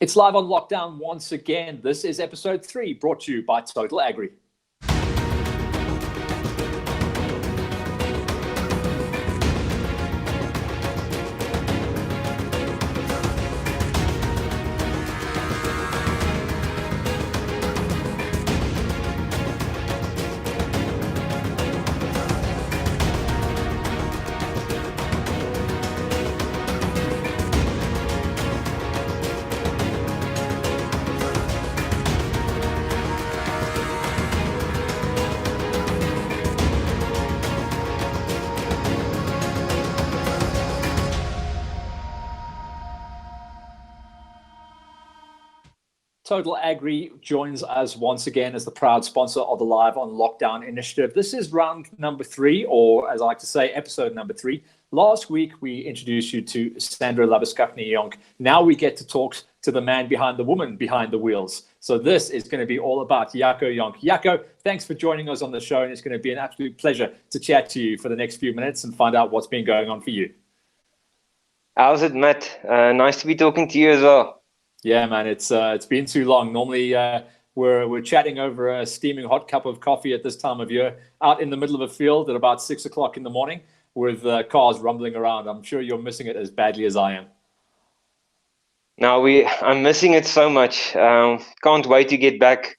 It's live on lockdown once again. This is episode 3, brought to you by Total Agri. Total Agri joins us once again as the proud sponsor of the Live on Lockdown initiative. This is round number 3, or as I like to say, episode number 3. Last week, we introduced you to Sandra Jonck. Now we get to talk to the man behind the woman behind the wheels. So this is going to be all about Jaco Jonck. Jaco, thanks for joining us on the show, and it's going to be an absolute pleasure to chat to you for the next few minutes and find out what's been going on for you. How's it, Matt? Nice to be talking to you as well. Yeah, man, it's been too long. Normally, we're chatting over a steaming hot cup of coffee at this time of year, out in the middle of a field at about 6 o'clock in the morning, with cars rumbling around. I'm sure you're missing it as badly as I am. No, I'm missing it so much. Can't wait to get back.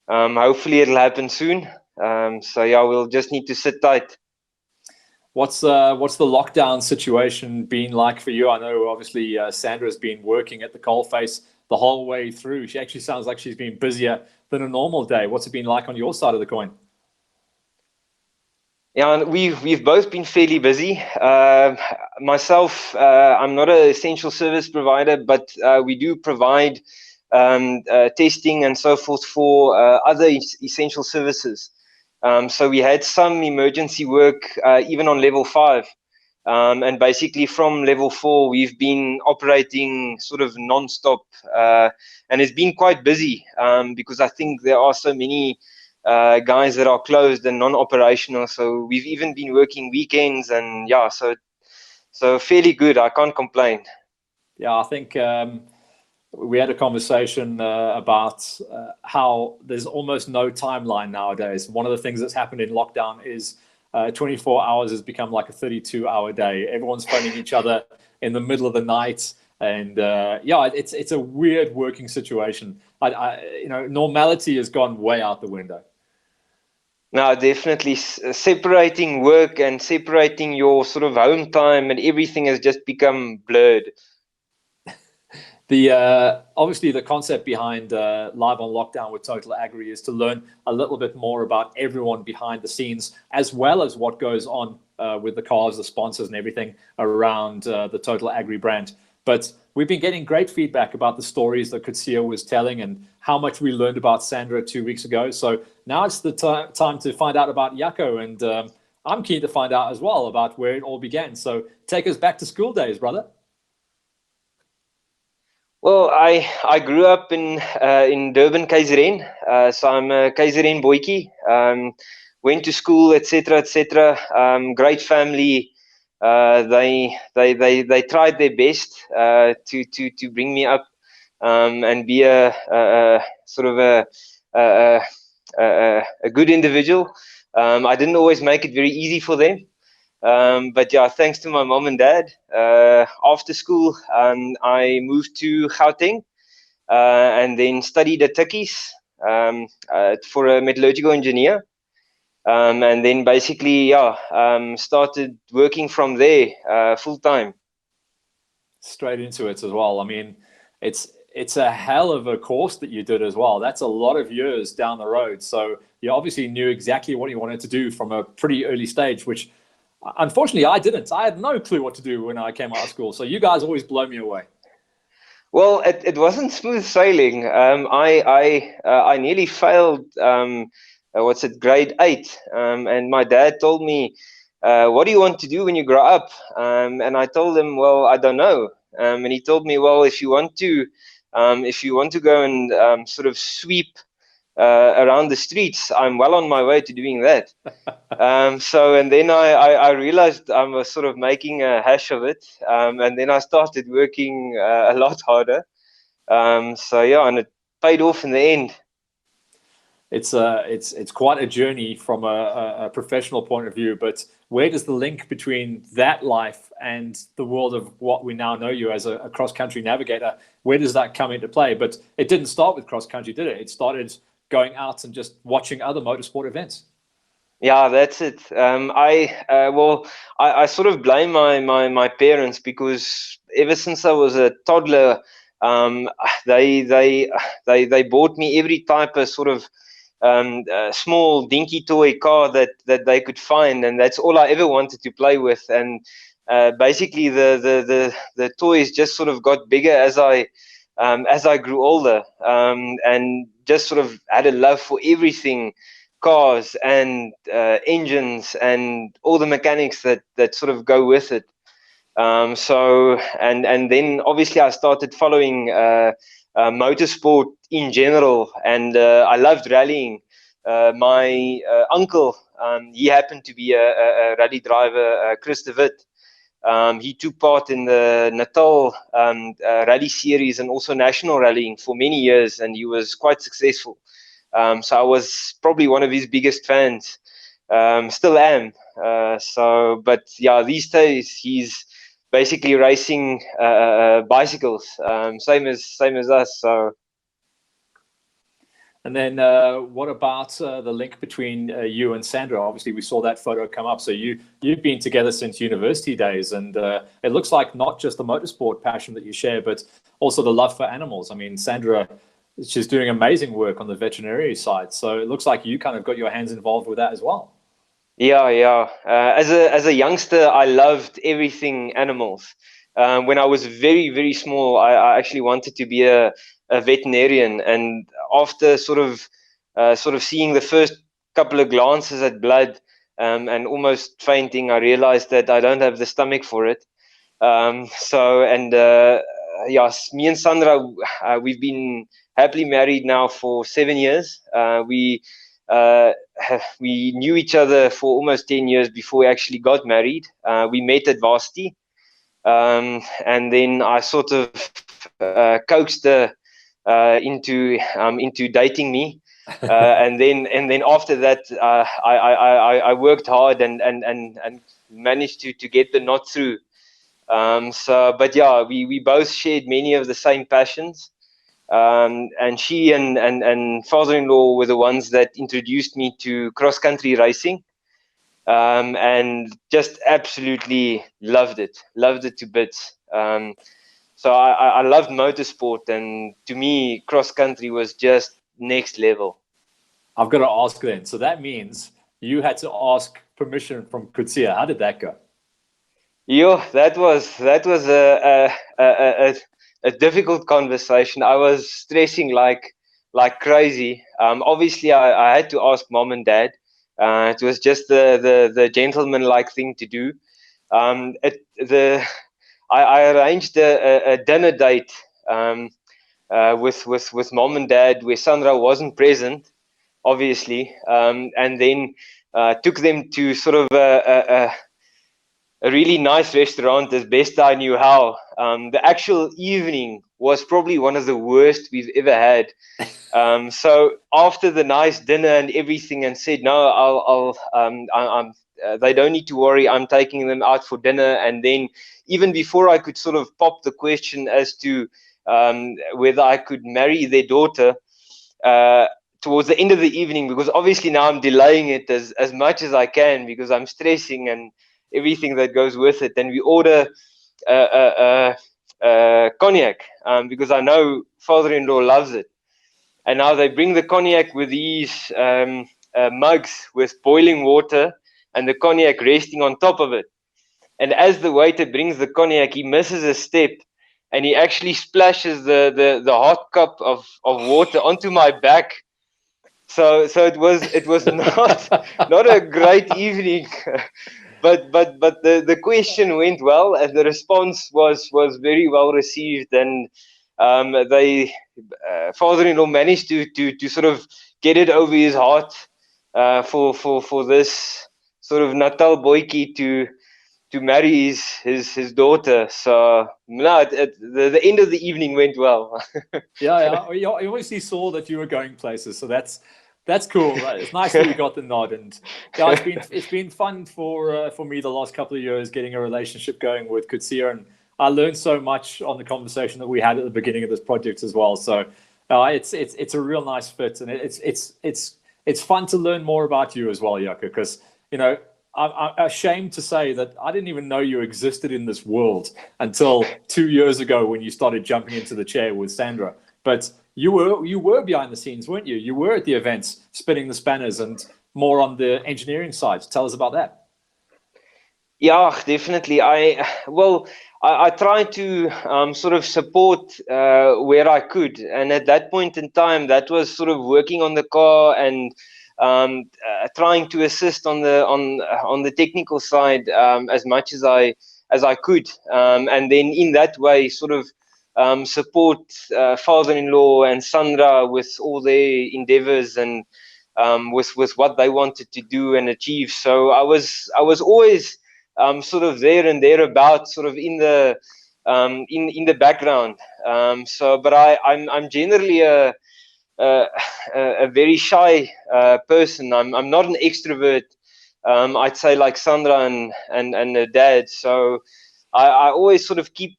Hopefully, it'll happen soon. So yeah, we'll just need to sit tight. What's the lockdown situation been like for you? I know obviously Sandra's been working at the coalface the whole way through. She actually sounds like she's been busier than a normal day. What's it been like on your side of the coin? Yeah, we've both been fairly busy. Myself, I'm not an essential service provider, but we do provide testing and so forth for other essential services. So we had some emergency work even on level 5, and basically from level 4 we've been operating sort of non-stop, and it's been quite busy because I think there are so many guys that are closed and non-operational. So we've even been working weekends, and yeah, so fairly good. I can't complain. Yeah, I think we had a conversation about how there's almost no timeline nowadays. One of the things that's happened in lockdown is 24 hours has become like a 32-hour day. Everyone's phoning each other in the middle of the night, and yeah, it's a weird working situation. Normality has gone way out the window. No, definitely separating work and separating your sort of home time and everything has just become blurred. Obviously the concept behind Live on Lockdown with Total Agri is to learn a little bit more about everyone behind the scenes, as well as what goes on with the cars, the sponsors and everything around the Total Agri brand. But we've been getting great feedback about the stories that Kutsia was telling and how much we learned about Sandra 2 weeks ago. So now it's the time to find out about Jaco, and I'm keen to find out as well about where it all began. So take us back to school days, brother. Well, I grew up in Durban, KZN, so I'm a KZN boykie. Went to school, etc., etc. Great family. They tried their best to bring me up and be a sort of a good individual. I didn't always make it very easy for them. But yeah, thanks to my mom and dad, after school, I moved to Gauteng and then studied at Tikkies for a metallurgical engineer. And then basically, yeah, started working from there full time. Straight into it as well. I mean, it's a hell of a course that you did as well. That's a lot of years down the road. So you obviously knew exactly what you wanted to do from a pretty early stage, which unfortunately I didn't. I had no clue what to do when I came out of school. So you guys always blow me away. Well, it wasn't smooth sailing. I nearly failed. Grade 8, and my dad told me, what do you want to do when you grow up? And I told him, well, I don't know. And he told me, well, if you want to go and sort of sweep around the streets, I'm well on my way to doing that. And then I realized I was sort of making a hash of it, and then I started working a lot harder. So yeah, and it paid off in the end. It's quite a journey from a professional point of view, but where does the link between that life and the world of what we now know you as a cross-country navigator, where does that come into play? But it didn't start with cross-country, did it? It started going out and just watching other motorsport events. Yeah, that's it. I sort of blame my parents, because ever since I was a toddler, um, they they they bought me every type of sort of small dinky toy car that they could find, and that's all I ever wanted to play with. And basically, the toys just sort of got bigger as I grew older, and just sort of had a love for everything, cars and engines and all the mechanics that sort of go with it. And then obviously I started following motorsport in general, and I loved rallying. My uncle, he happened to be a rally driver, Chris de Wit. He took part in the Natal rally series and also national rallying for many years, and he was quite successful. So I was probably one of his biggest fans. Still am. But yeah, these days he's basically racing bicycles, same as us. So. And then what about the link between you and Sandra? Obviously, we saw that photo come up. So you've been together since university days, and it looks like not just the motorsport passion that you share, but also the love for animals. I mean, Sandra, she's doing amazing work on the veterinary side. So it looks like you kind of got your hands involved with that as well. Yeah, yeah. As a youngster, I loved everything animals. When I was very small, I actually wanted to be a veterinarian. And after sort of seeing the first couple of glances at blood, and almost fainting, I realized that I don't have the stomach for it. Yes, me and Sandra, we've been happily married now for 7 years. Uh, we knew each other for almost 10 years before we actually got married. We met at varsity, and then I sort of coaxed her into dating me. And then after that, I worked hard and managed to get the knot through. But yeah, we both shared many of the same passions. And she and father-in-law were the ones that introduced me to cross-country racing, and just absolutely loved it to bits. So I loved motorsport, and to me, cross-country was just next level. I've got to ask then. So that means you had to ask permission from Kutsia. How did that go? Yo, that was a difficult conversation. I was stressing like crazy. Obviously, I had to ask mom and dad. It was just the gentleman-like thing to do. It, the I arranged a dinner date, with mom and dad, where Sandra wasn't present, obviously, and then took them to sort of a really nice restaurant as best I knew how. The actual evening was probably one of the worst we've ever had. So after the nice dinner and everything, and said, no, they don't need to worry. I'm taking them out for dinner. And then even before I could sort of pop the question as to whether I could marry their daughter, towards the end of the evening, because obviously now I'm delaying it as much as I can because I'm stressing and everything that goes with it. And we order cognac, because I know father-in-law loves it. And now they bring the cognac with these mugs with boiling water and the cognac resting on top of it. And as the waiter brings the cognac, he misses a step, and he actually splashes the hot cup of water onto my back. So it was not a great evening. But the question went well, and the response was very well received. And they father-in-law managed to sort of get it over his heart, for this sort of Natal boykie to marry his daughter. So no, the end of the evening went well. Yeah. You obviously saw that you were going places, so that's cool. It's nice that you got the nod, and yeah, it's been fun for me the last couple of years getting a relationship going with Kutsia, and I learned so much on the conversation that we had at the beginning of this project as well. So it's a real nice fit, and it's fun to learn more about you as well, Jaco, because I'm ashamed to say that I didn't even know you existed in this world until 2 years ago when you started jumping into the chair with Sandra. But you were behind the scenes, weren't you? You were at the events, spinning the spanners and more on the engineering side. Tell us about that. Yeah, definitely. I tried to sort of support where I could, and at that point in time, that was sort of working on the car and trying to assist on the technical side as much as I could, and then in that way, sort of support father-in-law and Sandra with all their endeavors and with what they wanted to do and achieve. So I was always sort of there and thereabouts, sort of in the background. But I'm generally a very shy person. I'm not an extrovert. I'd say like Sandra and her dad. So I always sort of keep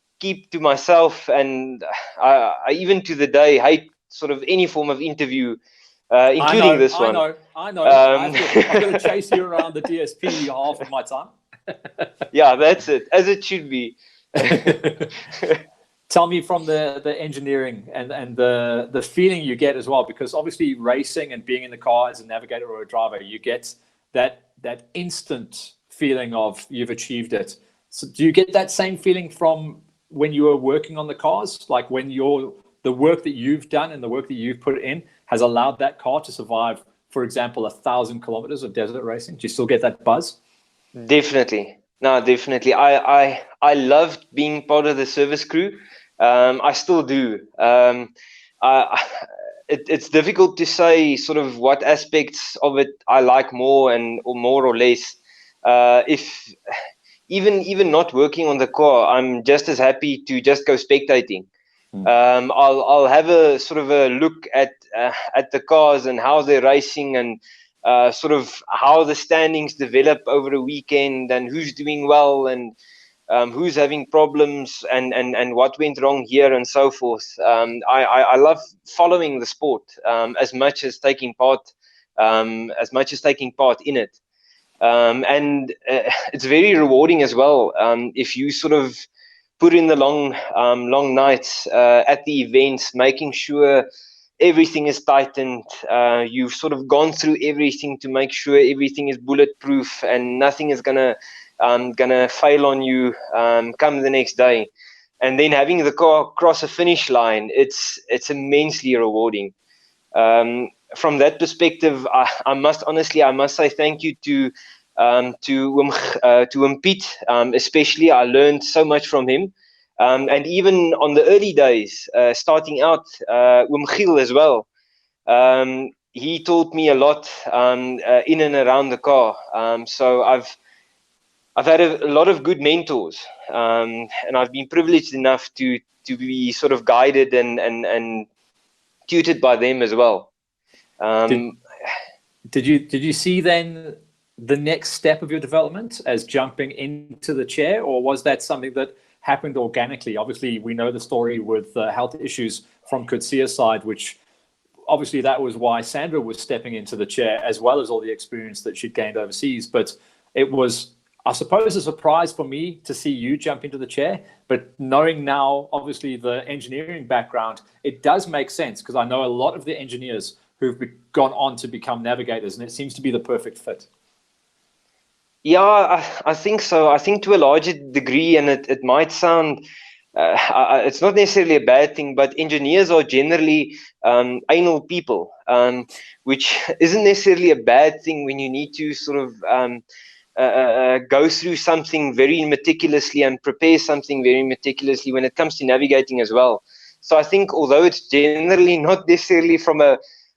to myself, and I even to the day hate sort of any form of interview, including this one. I know. I've got to chase you around the DSP half of my time. Yeah, that's it, as it should be. Tell me from the engineering and the feeling you get as well, because obviously racing and being in the car as a navigator or a driver, you get that instant feeling of you've achieved it. So do you get that same feeling from when you were working on the cars, like when the work that you've done and the work that you've put in has allowed that car to survive, for example, 1,000 kilometers of desert racing? Do you still get that buzz? Definitely. No, definitely. I loved being part of the service crew. I still do. It's difficult to say sort of what aspects of it I like more or more or less. If even not working on the car, I'm just as happy to just go spectating. I'll have a sort of a look at the cars and how they're racing, and sort of how the standings develop over a weekend, and who's doing well, and who's having problems, and what went wrong here, and so forth. I love following the sport as much as taking part in it. And it's very rewarding as well if you sort of put in the long nights at the events, making sure everything is tightened. You've sort of gone through everything to make sure everything is bulletproof and nothing is gonna fail on you come the next day. And then having the car cross a finish line, it's immensely rewarding. From that perspective, I must say thank you to Piet, especially. I learned so much from him. And even on the early days, starting out, Giel as well. He taught me a lot in and around the car. So I've had a lot of good mentors, and I've been privileged enough to be sort of guided and tutored by them as well. Did you see then the next step of your development as jumping into the chair, or was that something that happened organically? Obviously, we know the story with health issues from Kutsia's side, which obviously that was why Sandra was stepping into the chair, as well as all the experience that she'd gained overseas. But it was, I suppose, a surprise for me to see you jump into the chair. But knowing now, obviously, the engineering background, it does make sense, because I know a lot of the engineers who've gone on to become navigators, and it seems to be the perfect fit. Yeah, I think so. I think to a larger degree, and it might sound, it's not necessarily a bad thing, but engineers are generally anal people, which isn't necessarily a bad thing when you need to sort of go through something very meticulously and prepare something very meticulously when it comes to navigating as well. So I think, although it's generally not necessarily from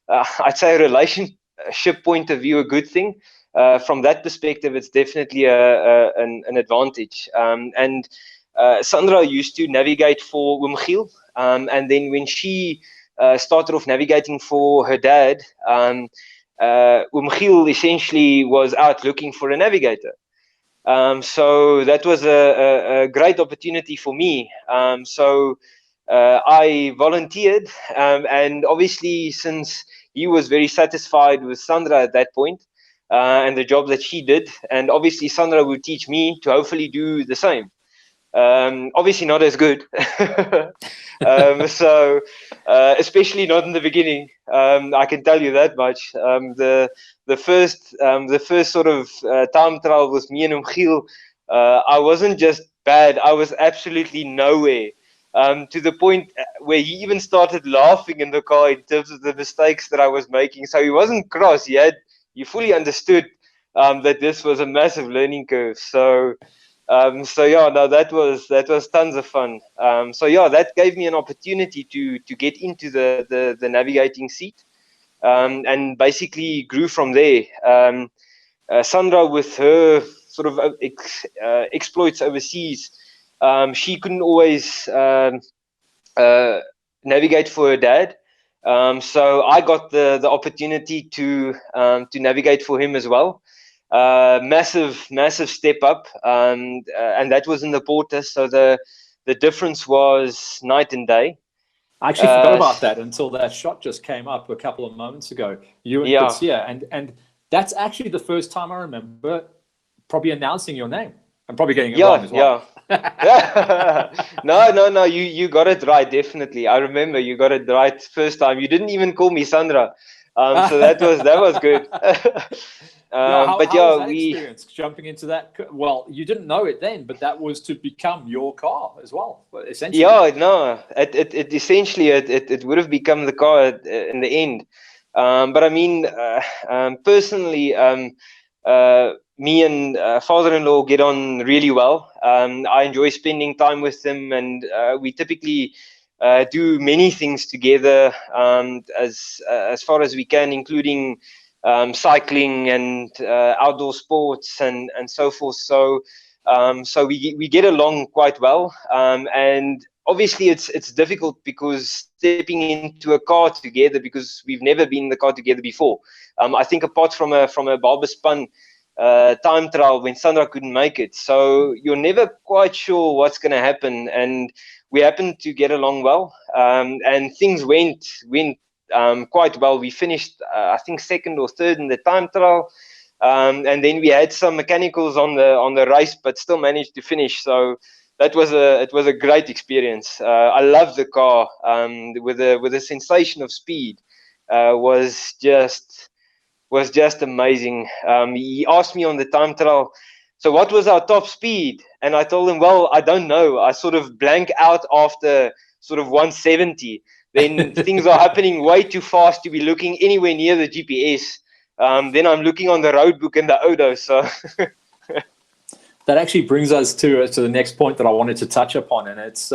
I'd say a relationship point of view, a good thing, from that perspective, it's definitely an advantage. And Sandra used to navigate for Wimchiel, and then when she started off navigating for her dad, Wimchiel essentially was out looking for a navigator. So that was a great opportunity for me. So I volunteered, and obviously, since he was very satisfied with Sandra at that point, and the job that she did, and obviously Sandra would teach me to hopefully do the same. Obviously not as good. So especially not in the beginning. I can tell you that much. The first sort of time trial with me and Umchiel, I wasn't just bad, I was absolutely nowhere. To the point where he even started laughing in the car in terms of the mistakes that I was making. So he wasn't cross. He fully understood that this was a massive learning curve. So yeah, no, that was tons of fun. So yeah, that gave me an opportunity to get into the navigating seat, and basically grew from there. Sandra, with her sort of exploits overseas, she couldn't always navigate for her dad. So I got the opportunity to navigate for him as well. Massive step up, and that was in the Porter. So the difference was night and day. I actually forgot about that until that shot just came up a couple of moments ago. You and Yeah. Kutsia, and that's actually the first time I remember probably announcing your name. I'm probably getting it wrong as well. Yeah. No, you got it right, definitely. I remember you got it right first time. You didn't even call me Sandra. So that was good. How But was yeah, that experience jumping into that? Well, you didn't know it then, but that was to become your car as well, essentially. Yeah, no, it essentially it would have become the car in the end. But I mean, personally, me and father-in-law get on really well. I enjoy spending time with them, and we typically do many things together, as far as we can, including cycling and outdoor sports and so forth. So we get along quite well, and obviously it's difficult because stepping into a car together, because we've never been in the car together before. I think apart from a Barbaspan time trial when Sandra couldn't make it, so you're never quite sure what's going to happen, and we happened to get along well, and things went quite well. We finished I think second or third in the time trial. And then we had some mechanicals on the race, but still managed to finish. So it was a great experience. I love the car. With the sensation of speed, was just amazing. He asked me on the time trial, so what was our top speed? And I told him, well, I don't know. I sort of blank out after sort of 170. Then things are happening way too fast to be looking anywhere near the GPS. Then I'm looking on the road book and the Odo. So that actually brings us to the next point that I wanted to touch upon, and it's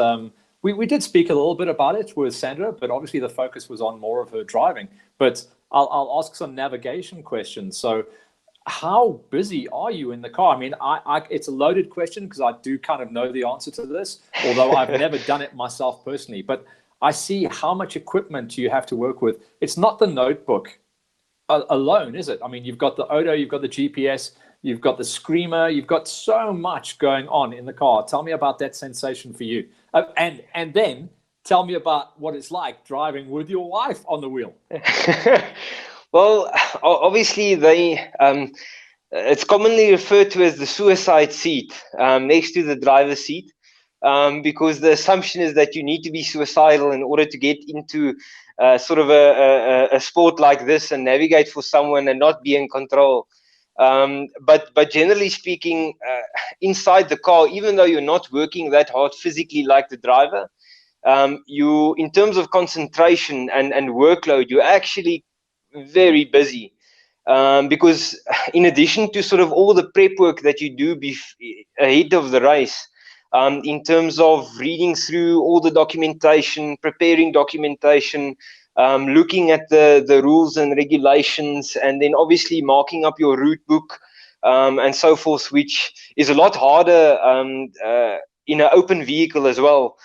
we did speak a little bit about it with Sandra, but obviously the focus was on more of her driving. But I'll ask some navigation questions. So, how busy are you in the car? I mean, it's a loaded question because I do kind of know the answer to this, although I've never done it myself personally. But I see how much equipment you have to work with. It's not the notebook alone, is it? I mean, you've got the Odo, you've got the GPS, you've got the Screamer, you've got so much going on in the car. Tell me about that sensation for you, and then tell me about what it's like driving with your wife on the wheel. Well, obviously it's commonly referred to as the suicide seat, next to the driver's seat, because the assumption is that you need to be suicidal in order to get into sort of a sport like this and navigate for someone and not be in control. But generally speaking, inside the car, even though you're not working that hard physically like the driver, you, in terms of concentration and workload, you're actually very busy, because in addition to sort of all the prep work that you do ahead of the race, in terms of reading through all the documentation, preparing documentation, looking at the rules and regulations, and then obviously marking up your route book and so forth, which is a lot harder in an open vehicle as well,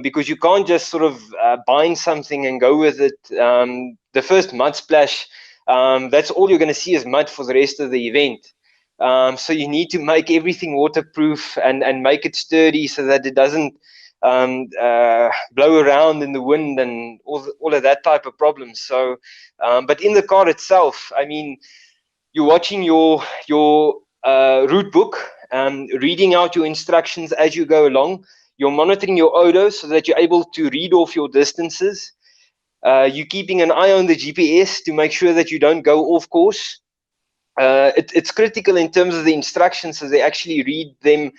because you can't just sort of bind something and go with it. The first mud splash, that's all you're going to see is mud for the rest of the event. So you need to make everything waterproof and make it sturdy so that it doesn't blow around in the wind and all of that type of problems. So, but in the car itself, I mean, you're watching your route book, reading out your instructions as you go along. You're monitoring your odo so that you're able to read off your distances. You're keeping an eye on the GPS to make sure that you don't go off course. It's critical in terms of the instructions, so they actually read them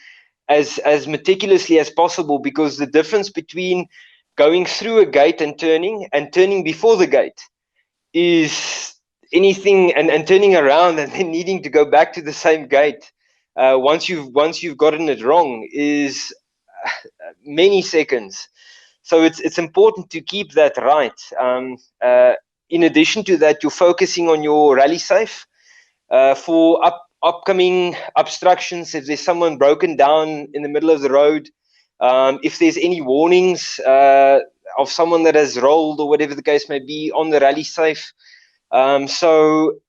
as meticulously as possible, because the difference between going through a gate and turning before the gate is anything, and turning around and then needing to go back to the same gate once you've gotten it wrong is many seconds. So it's important to keep that right. In addition to that, you're focusing on your rally safe for upcoming obstructions. If there's someone broken down in the middle of the road, if there's any warnings of someone that has rolled or whatever the case may be on the rally safe. So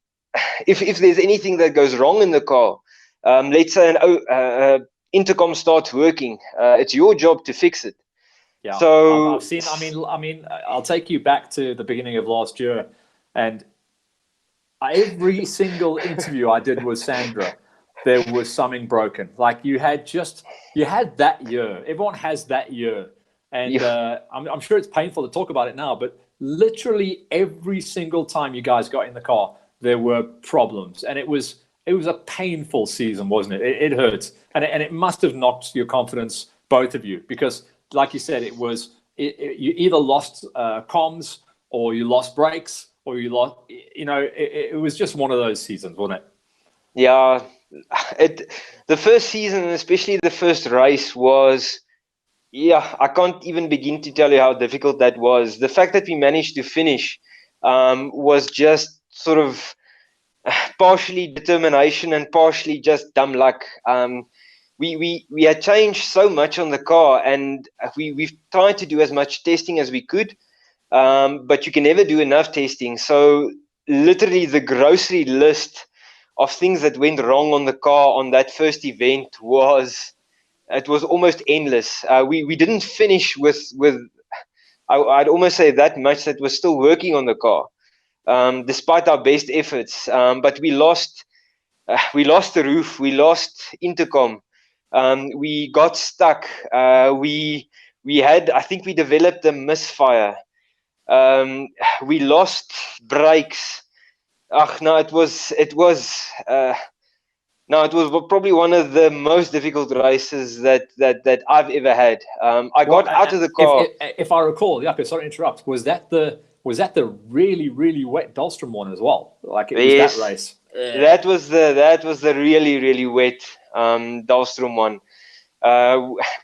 if there's anything that goes wrong in the car, let's say an intercom starts working, it's your job to fix it. Yeah, so I've seen. I mean, I'll take you back to the beginning of last year, and every single interview I did with Sandra, there was something broken. Like you had that year. Everyone has that year, and yeah. I'm sure it's painful to talk about it now, but literally every single time you guys got in the car, there were problems, and it was a painful season, wasn't it? It hurts, and it must have knocked your confidence, both of you, because, like you said, you either lost comms, or you lost brakes, or you lost. It was just one of those seasons, wasn't it? Yeah, the first season, especially the first race, was. Yeah, I can't even begin to tell you how difficult that was. The fact that we managed to finish was just sort of partially determination and partially just dumb luck. We had changed so much on the car, and we've tried to do as much testing as we could, but you can never do enough testing. So literally the grocery list of things that went wrong on the car on that first event was almost endless. We didn't finish with I'd almost say that much that was still working on the car, despite our best efforts. But we lost the roof, we lost intercom, we got stuck. We I think we developed a misfire. We lost brakes. No, it was probably one of the most difficult races that I've ever had. I got out of the car. If I recall, Jaco, sorry to interrupt. Was that the really, really wet Dahlstrom one as well? Like it was yes, that race. That was the really, really wet Dahlstrom one.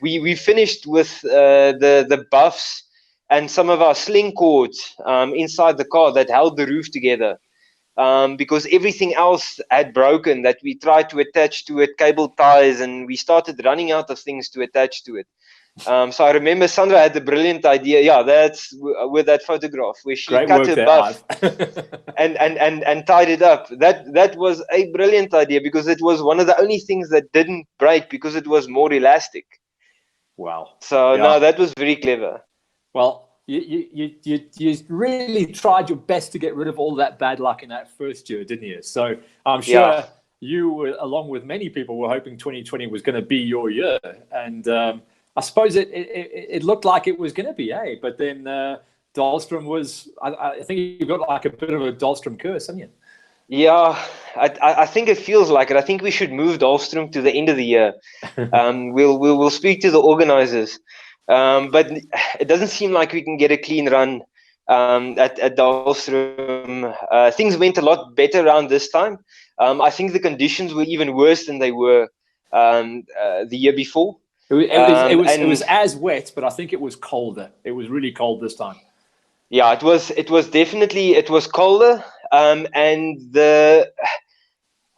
We finished with the buffs and some of our sling cords inside the car that held the roof together. Because everything else had broken that we tried to attach to it, cable ties, and we started running out of things to attach to it. So I remember Sandra had the brilliant idea. Yeah, that's with that photograph where she cut her buff and tied it up. That was a brilliant idea, because it was one of the only things that didn't break because it was more elastic. Wow. So yeah. No, that was very clever. Well, you really tried your best to get rid of all that bad luck in that first year, didn't you? So I'm sure you, along with many people, were hoping 2020 was going to be your year. And I suppose it looked like it was going to be, but then Dahlstrom was, I think you've got like a bit of a Dahlstrom curse, haven't you? Yeah, I think it feels like it. I think we should move Dahlstrom to the end of the year. We'll speak to the organizers. But it doesn't seem like we can get a clean run at Dahlstrom. Things went a lot better around this time. I think the conditions were even worse than they were the year before. It was as wet, but I think it was colder. It was really cold this time. Yeah, it was definitely, it was colder, and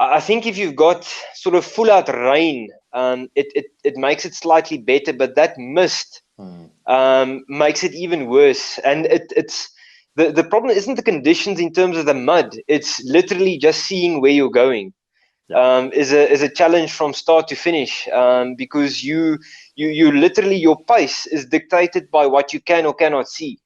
I think if you've got sort of full out rain, it makes it slightly better, but that mist makes it even worse. And it's the problem isn't the conditions in terms of the mud. It's literally just seeing where you're going. Yeah. Is a challenge from start to finish, because you literally, your pace is dictated by what you can or cannot see.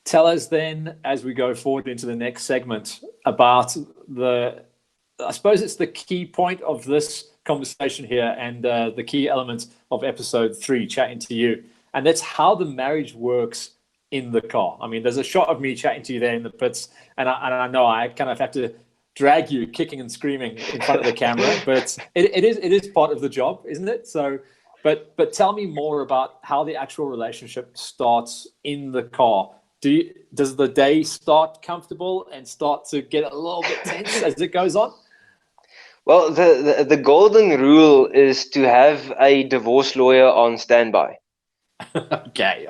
Tell us then, as we go forward into the next segment, about I suppose it's the key point of this conversation here, and the key element of episode 3, chatting to you. And that's how the marriage works in the car. I mean, there's a shot of me chatting to you there in the pits, and I know I kind of have to drag you kicking and screaming in front of the camera, but it is part of the job, isn't it? So, but tell me more about how the actual relationship starts in the car. Does the day start comfortable and start to get a little bit tense as it goes on? Well, the golden rule is to have a divorce lawyer on standby. Okay.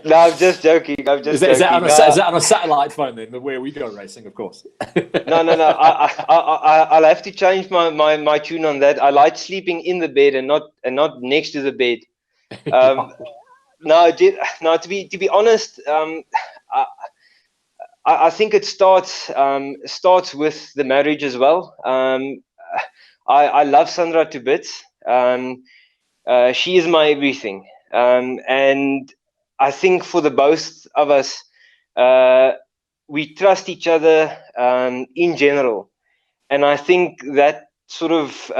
No, I'm just joking. I'm just Is that joking. is that on a satellite phone then, where we go racing, of course? No. I'll have to change my tune on that. I like sleeping in the bed and not next to the bed. No, no. To be honest, I, I think it starts with the marriage as well. I love Sandra to bits. She is my everything, and I think for the both of us, we trust each other in general, and I think that sort of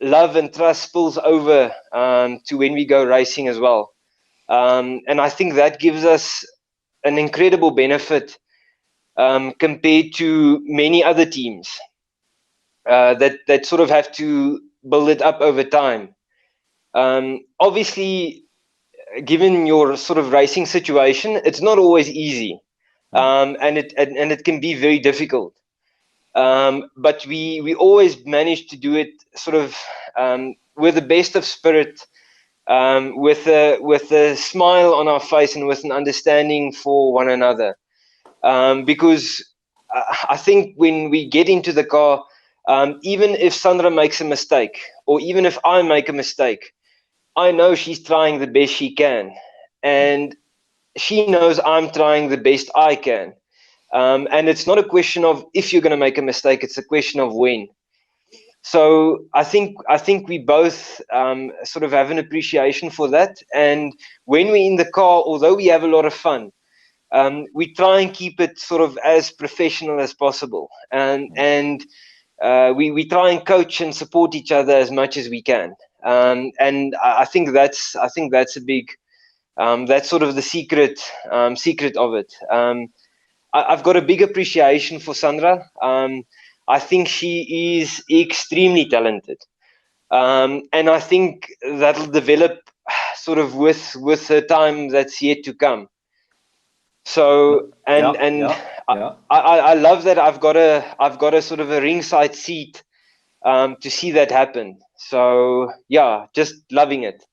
love and trust spills over to when we go racing as well, and I think that gives us an incredible benefit compared to many other teams that sort of have to build it up over time. Obviously, given your sort of racing situation, it's not always easy, and it can be very difficult. But we always manage to do it sort of with the best of spirit, with a smile on our face and with an understanding for one another. Because I think when we get into the car, even if Sandra makes a mistake, or even if I make a mistake, I know she's trying the best she can, and she knows I'm trying the best I can. And it's not a question of if you're going to make a mistake; it's a question of when. So I think we both sort of have an appreciation for that. And when we're in the car, although we have a lot of fun, we try and keep it sort of as professional as possible, and we try and coach and support each other as much as we can. And I think that's a big that's sort of the secret of it. I've got a big appreciation for Sandra. I think she is extremely talented, and I think that'll develop sort of with the time that's yet to come. So I love that I've got a sort of a ringside seat to see that happen. So yeah, just loving it.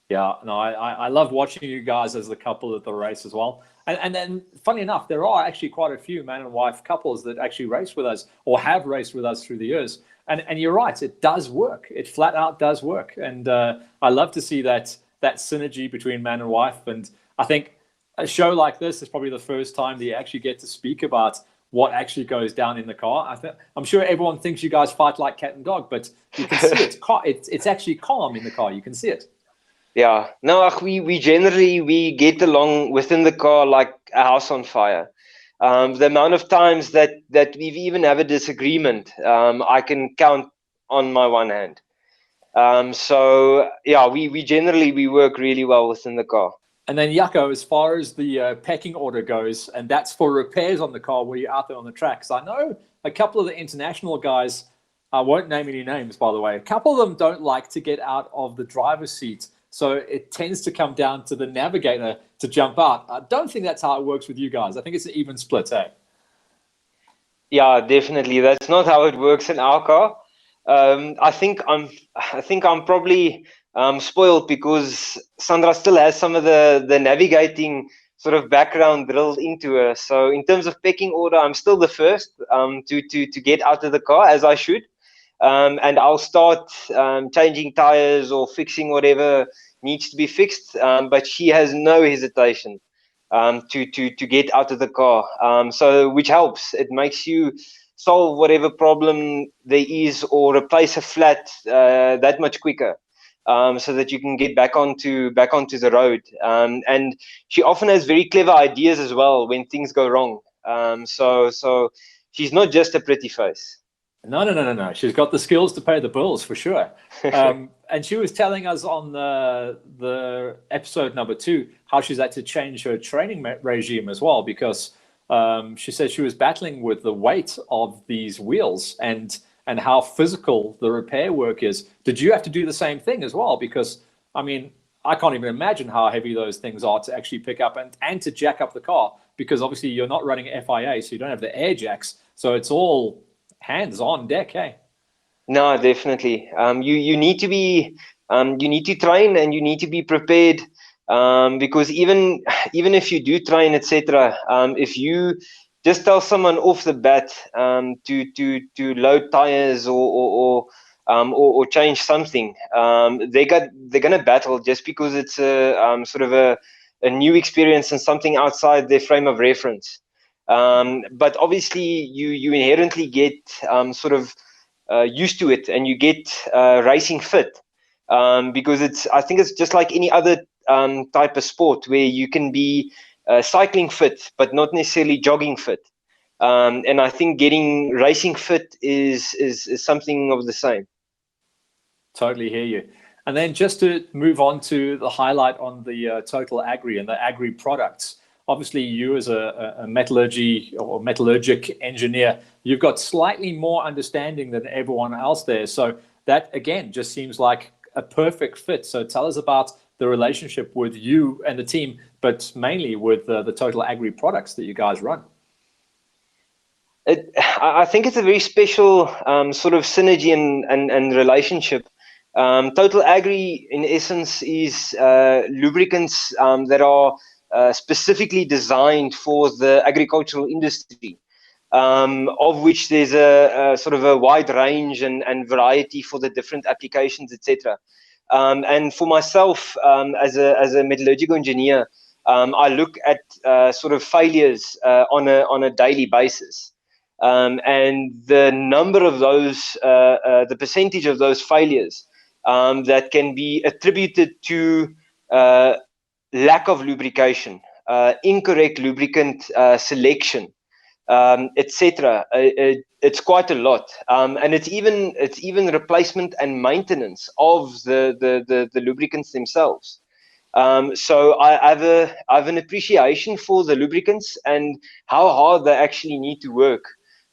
Yeah, no, I love watching you guys as the couple at the race as well. And then, funny enough, there are actually quite a few man and wife couples that actually race with us or have raced with us through the years. And you're right, it does work. It flat out does work. And I love to see that synergy between man and wife. And I think a show like this is probably the first time that you actually get to speak about what actually goes down in the car. I'm sure everyone thinks you guys fight like cat and dog, but you can see it's actually calm in the car. You can see it. Yeah, no, we generally we get along within the car like a house on fire. The amount of times that we've even have a disagreement, I can count on my one hand. So yeah, we generally we work really well within the car. And then Jaco, as far as the pecking order goes, and that's for repairs on the car where you're out there on the tracks. I know a couple of the international guys, I won't name any names, by the way, a couple of them don't like to get out of the driver's seat. So it tends to come down to the Navigator to jump out. I don't think that's how it works with you guys. I think it's an even split, eh? Yeah, definitely. That's not how it works in our car. I think I'm probably spoiled because Sandra still has some of the navigating sort of background drilled into her. So in terms of pecking order, I'm still the first to get out of the car, as I should. And I'll start changing tires or fixing whatever needs to be fixed. But she has no hesitation to get out of the car. So which helps. It makes you solve whatever problem there is or replace a flat that much quicker. So that you can get back onto the road. And she often has very clever ideas as well when things go wrong. So she's not just a pretty face. No. She's got the skills to pay the bills for sure. And she was telling us on the episode number 2 how she's had to change her training regime as well, because she said she was battling with the weight of these wheels and how physical the repair work is. Did you have to do the same thing as well? Because, I mean, I can't even imagine how heavy those things are to actually pick up and to jack up the car, because obviously you're not running FIA, so you don't have the air jacks. So it's all hands on deck, hey? No, definitely. You need to be, you need to train and you need to be prepared. Because even if you do train, etc., if you just tell someone off the bat to load tires or change something, they're gonna battle just because it's a sort of a new experience and something outside their frame of reference. But obviously, you inherently get sort of used to it, and you get racing fit, because I think it's just like any other type of sport where you can be cycling fit, but not necessarily jogging fit. And I think getting racing fit is something of the same. Totally hear you. And then just to move on to the highlight on the Total Agri and the agri products. Obviously, you as a metallurgy or metallurgic engineer, you've got slightly more understanding than everyone else there. So that, again, just seems like a perfect fit. So tell us about the relationship with you and the team, but mainly with the Total Agri products that you guys run. I think it's a very special sort of synergy and relationship. Total Agri, in essence, is lubricants that are specifically designed for the agricultural industry, of which there's a sort of a wide range and variety for the different applications, etc. And for myself, as a metallurgical engineer, I look at sort of failures on a daily basis. And the number of those, the percentage of those failures that can be attributed to lack of lubrication, incorrect lubricant selection, etc. It's quite a lot, and it's even replacement and maintenance of the lubricants themselves. So I have an appreciation for the lubricants and how hard they actually need to work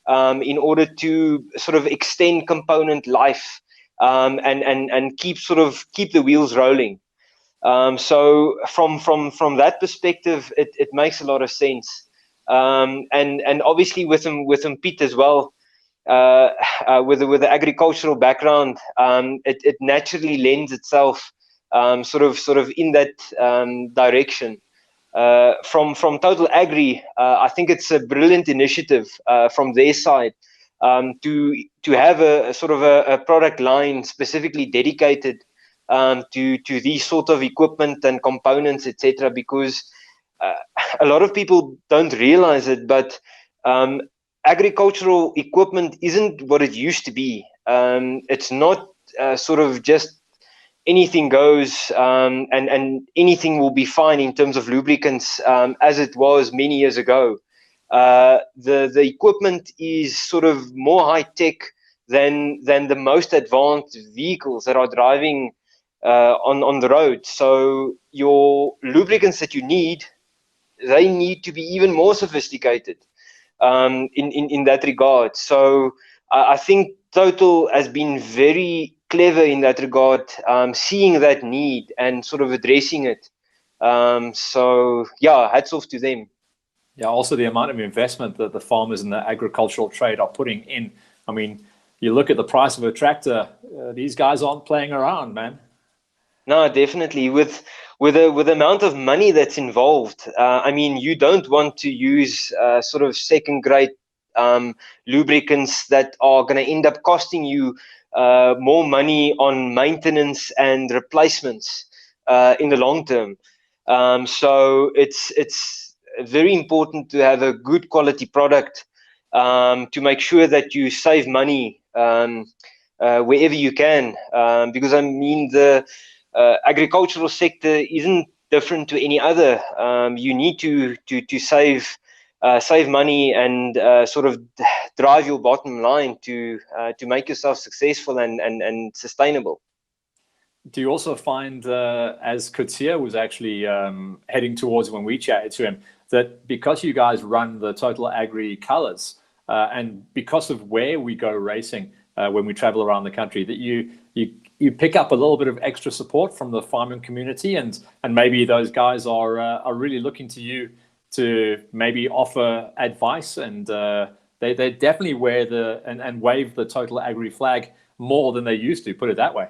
in order to sort of extend component life, and keep the wheels rolling. So from that perspective, it makes a lot of sense. And obviously with him Pete as well, with the agricultural background, it naturally lends itself sort of in that direction. From Total Agri, I think it's a brilliant initiative from their side, to have a sort of a product line specifically dedicated to these sort of equipment and components, etc. Because a lot of people don't realize it, but agricultural equipment isn't what it used to be. It's not sort of just anything goes, and anything will be fine in terms of lubricants, as it was many years ago. The equipment is sort of more high tech than the most advanced vehicles that are driving on the road. So your lubricants that you need, they need to be even more sophisticated in that regard. So I think Total has been very clever in that regard, seeing that need and sort of addressing it. So yeah, hats off to them. Yeah, also the amount of investment that the farmers in the agricultural trade are putting in. I mean, you look at the price of a tractor, these guys aren't playing around, man. No, definitely. With the amount of money that's involved, I mean, you don't want to use sort of second-grade lubricants that are going to end up costing you more money on maintenance and replacements in the long term. So it's very important to have a good quality product to make sure that you save money wherever you can, because I mean the agricultural sector isn't different to any other. You need to save money and sort of drive your bottom line to make yourself successful and sustainable. Do you also find, as Coetzee was actually heading towards when we chatted to him, that because you guys run the Total Agri colors, and because of where we go racing when we travel around the country, that you pick up a little bit of extra support from the farming community, and maybe those guys are really looking to you to maybe offer advice, and they definitely wear and wave the Total Agri flag more than they used to, put it that way.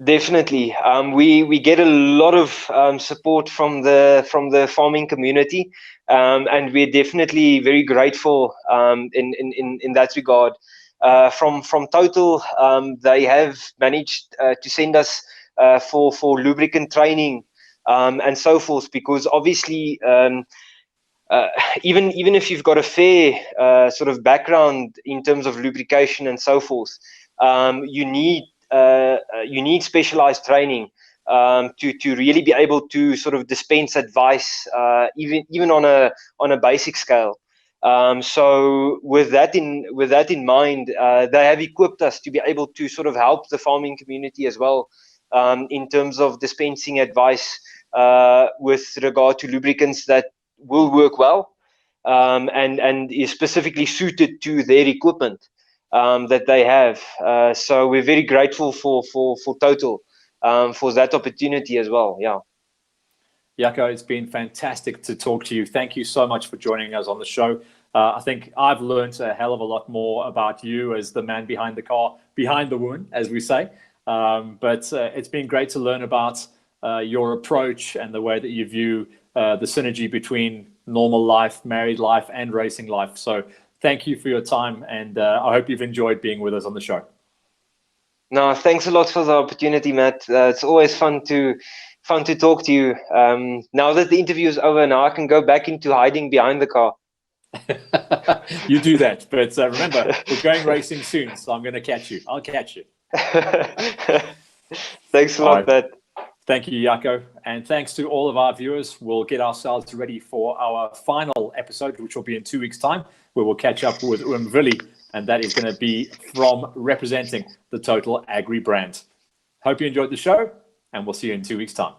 Definitely, we get a lot of support from the farming community, and we're definitely very grateful in that regard. From Total, they have managed to send us for lubricant training and so forth, because obviously even if you've got a fair sort of background in terms of lubrication and so forth, you need specialized training to really be able to sort of dispense advice, even on a basic scale. So with that in mind, they have equipped us to be able to sort of help the farming community as well, in terms of dispensing advice with regard to lubricants that will work well, and is specifically suited to their equipment that they have. So we're very grateful for Total for that opportunity as well. Yeah. Jaco, it's been fantastic to talk to you. Thank you so much for joining us on the show. I think I've learned a hell of a lot more about you as the man behind the car, behind the wound, as we say. But it's been great to learn about your approach and the way that you view the synergy between normal life, married life, and racing life. So thank you for your time, and I hope you've enjoyed being with us on the show. No, thanks a lot for the opportunity, Matt. It's always fun to talk to you. Now that the interview is over, now I can go back into hiding behind the car. You do that, but remember, we're going racing soon, so I'm going to catch you. I'll catch you. Thanks a lot, Matt. Thank you, Jaco. And thanks to all of our viewers. We'll get ourselves ready for our final episode, which will be in 2 weeks' time, where we'll catch up with Vili, and that is going to be from representing the Total Agri brand. Hope you enjoyed the show, and we'll see you in 2 weeks' time.